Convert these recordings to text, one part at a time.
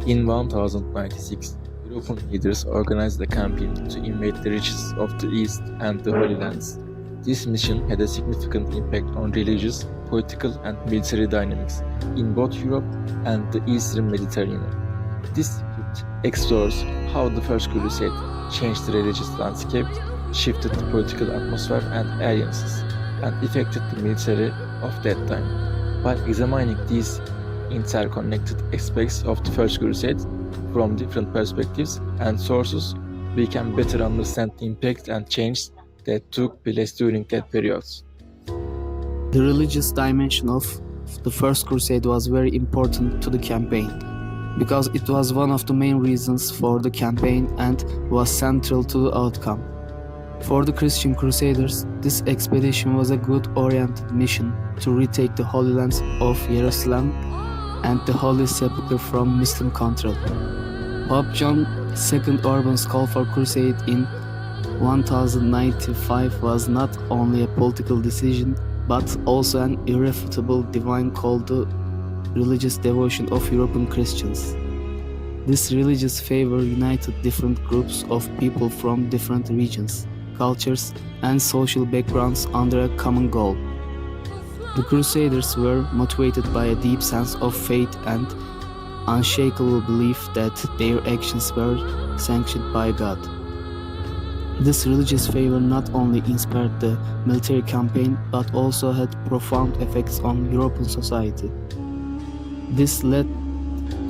In 1096, European leaders organized a campaign to invade the riches of the East and the Holy Lands. This mission had a significant impact on religious, political, and military dynamics in both Europe and the Eastern Mediterranean. This script explores how the First Crusade changed the religious landscape, shifted the political atmosphere and alliances, and affected the military of that time. By examining these interconnected aspects of the First Crusade from different perspectives and sources, we can better understand the impact and change that took place during that period. The religious dimension of the First Crusade was very important to the campaign, because it was one of the main reasons for the campaign and was central to the outcome. For the Christian Crusaders, this expedition was a good-oriented mission to retake the Holy Lands of Jerusalem and the Holy Sepulchre from Muslim control. Pope John II Urban's call for crusade in 1095 was not only a political decision, but also an irrefutable divine call to religious devotion of European Christians. This religious favor united different groups of people from different regions, cultures, and social backgrounds under a common goal. The Crusaders were motivated by a deep sense of faith and unshakable belief that their actions were sanctioned by God. This religious favor not only inspired the military campaign but also had profound effects on European society. This led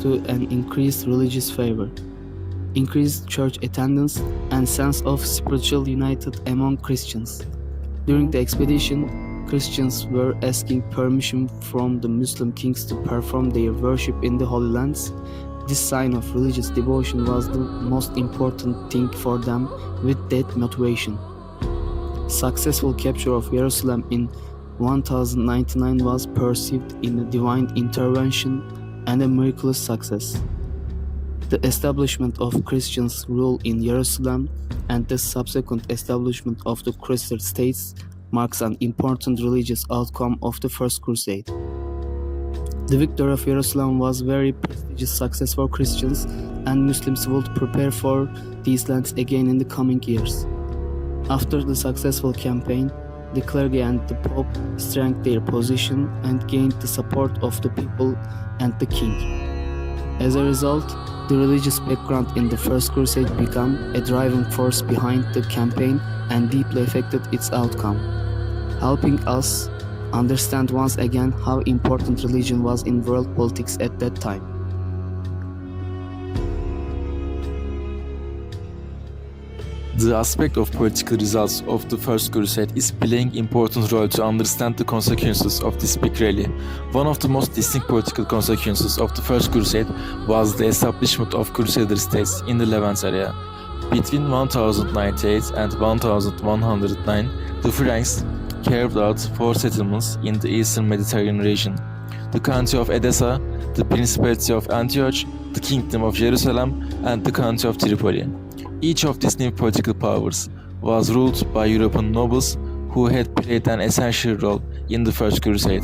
to an increased religious favor, increased church attendance, and sense of spiritual unity among Christians. During the expedition, Christians were asking permission from the Muslim kings to perform their worship in the Holy Lands. This sign of religious devotion was the most important thing for them with that motivation. Successful capture of Jerusalem in 1099 was perceived in a divine intervention and a miraculous success. The establishment of Christians' rule in Jerusalem and the subsequent establishment of the Crusade states marks an important religious outcome of the First Crusade. The victory of Jerusalem was a very prestigious success for Christians, and Muslims would prepare for these lands again in the coming years. After the successful campaign, the clergy and the Pope strengthened their position and gained the support of the people and the king. As a result, the religious background in the First Crusade became a driving force behind the campaign and deeply affected its outcome, helping us understand once again how important religion was in world politics at that time. The aspect of political results of the First Crusade is playing important role to understand the consequences of this big rally. One of the most distinct political consequences of the First Crusade was the establishment of Crusader states in the Levant area. Between 1098 and 1109, the Franks carved out 4 settlements in the eastern Mediterranean region: the county of Edessa, the Principality of Antioch, the Kingdom of Jerusalem, and the county of Tripoli. Each of these new political powers was ruled by European nobles who had played an essential role in the First Crusade.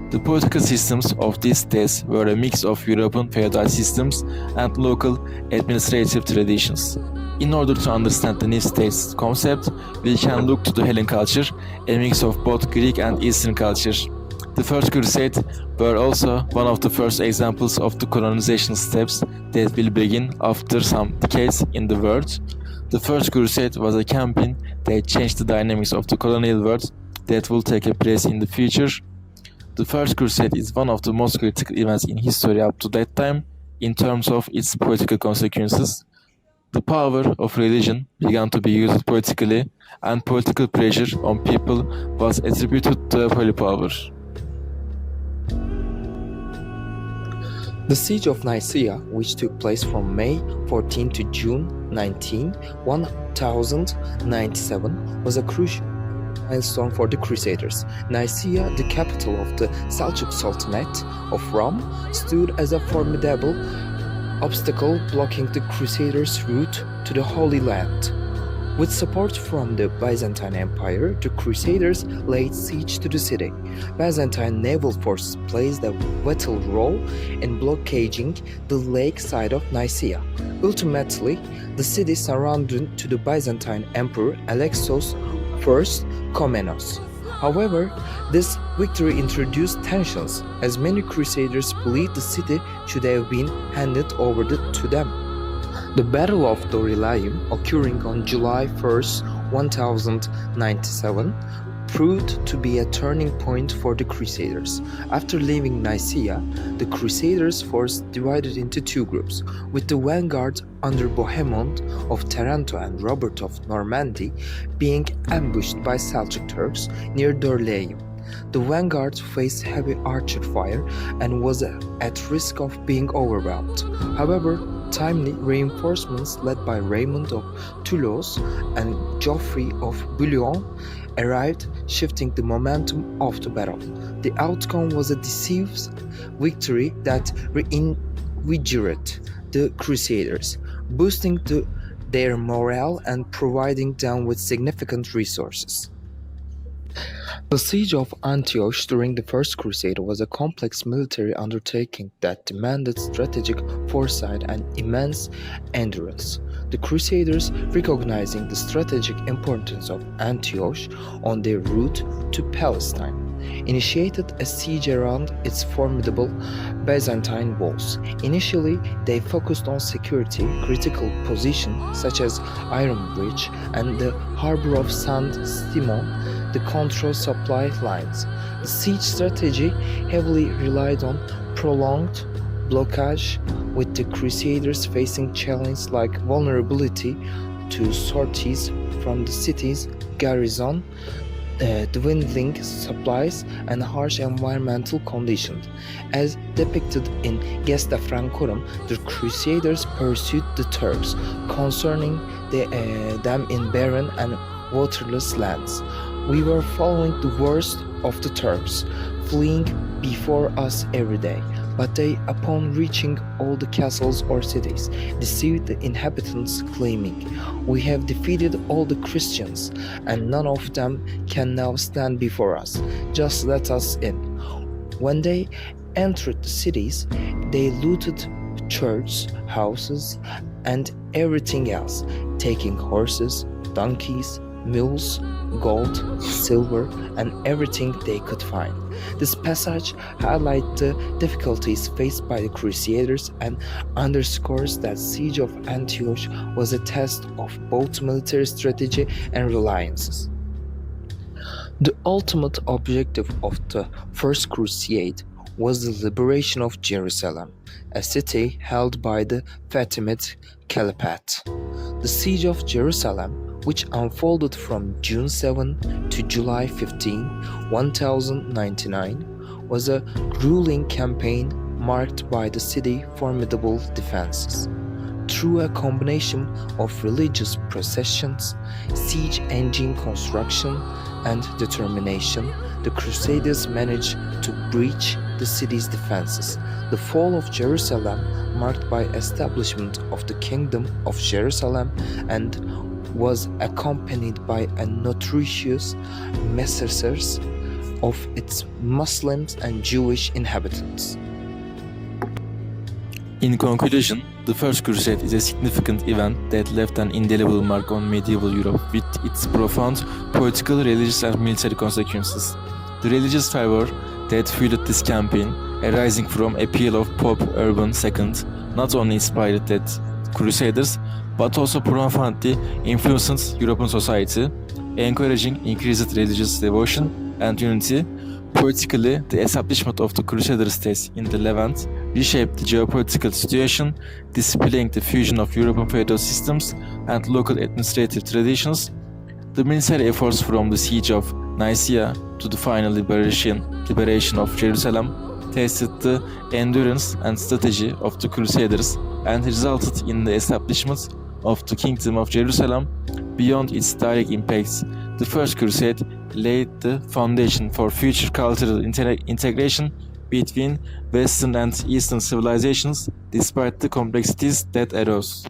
The political systems of these states were a mix of European feudal systems and local administrative traditions. In order to understand the new states concept, we can look to the Hellenic culture, a mix of both Greek and Eastern culture. The First Crusade were also one of the first examples of the colonization steps that will begin after some decades in the world. The First Crusade was a campaign that changed the dynamics of the colonial world that will take place in the future. The First Crusade is one of the most critical events in history up to that time in terms of its political consequences. The power of religion began to be used politically, and political pressure on people was attributed to a holy power. The Siege of Nicaea, which took place from May 14 to June 19, 1097, was a crucial milestone for the Crusaders. Nicaea, the capital of the Seljuk Sultanate of Rome, stood as a formidable obstacle blocking the Crusaders' route to the Holy Land. With support from the Byzantine Empire, the Crusaders laid siege to the city. Byzantine naval forces played a vital role in blockading the lake side of Nicaea. Ultimately, the city surrendered to the Byzantine Emperor Alexios I Komnenos. However, this victory introduced tensions, as many Crusaders believed the city should have been handed over to them. The Battle of Dorylaeum, occurring on July 1st, 1097, proved to be a turning point for the Crusaders. After leaving Nicaea, the Crusaders' force divided into two groups, with the vanguard under Bohemond of Taranto and Robert of Normandy being ambushed by Seljuk Turks near Dorylaeum. The vanguard faced heavy archer fire and was at risk of being overwhelmed. However, timely reinforcements led by Raymond of Toulouse and Geoffrey of Bouillon arrived, shifting the momentum of the battle. The outcome was a decisive victory that reinvigorated the Crusaders, boosting their morale and providing them with significant resources. The siege of Antioch during the First Crusade was a complex military undertaking that demanded strategic foresight and immense endurance. The Crusaders, recognizing the strategic importance of Antioch on their route to Palestine, initiated a siege around its formidable Byzantine walls. Initially, they focused on security critical positions such as Iron Bridge and the harbor of St. Simon, the control supply lines. The siege strategy heavily relied on prolonged blockage, with the Crusaders facing challenges like vulnerability to sorties from the city's garrison, dwindling supplies, and harsh environmental conditions. As depicted in Gesta Francorum, the Crusaders pursued the Turks, concerning them in barren and waterless lands. We were following the worst of the Turks, fleeing before us every day. But they, upon reaching all the castles or cities, deceived the inhabitants, claiming, "We have defeated all the Christians, and none of them can now stand before us. Just let us in." When they entered the cities, they looted churches, houses, and everything else, taking horses, donkeys, mules, gold, silver, and everything they could find. This passage highlights the difficulties faced by the Crusaders and underscores that siege of Antioch was a test of both military strategy and reliances. The ultimate objective of the First Crusade was the liberation of Jerusalem, a city held by the Fatimid Caliphate. The siege of Jerusalem, which unfolded from June 7 to July 15, 1099, was a grueling campaign marked by the city's formidable defenses. Through a combination of religious processions, siege engine construction, and determination, the Crusaders managed to breach the city's defenses. The fall of Jerusalem, marked by establishment of the Kingdom of Jerusalem, and was accompanied by a notorious massacres of its Muslims and Jewish inhabitants. In conclusion, the First Crusade is a significant event that left an indelible mark on medieval Europe with its profound political, religious, and military consequences. The religious fervor that fueled this campaign, arising from appeal of Pope Urban II, not only inspired the Crusaders but also profoundly influenced European society, encouraging increased religious devotion and unity. Politically, the establishment of the Crusader states in the Levant reshaped the geopolitical situation, displaying the fusion of European feudal systems and local administrative traditions. The military efforts from the siege of Nicaea to the final liberation of Jerusalem tested the endurance and strategy of the Crusaders and resulted in the establishment of the Kingdom of Jerusalem. Beyond its direct impacts, the First Crusade laid the foundation for future cultural integration between Western and Eastern civilizations, despite the complexities that arose.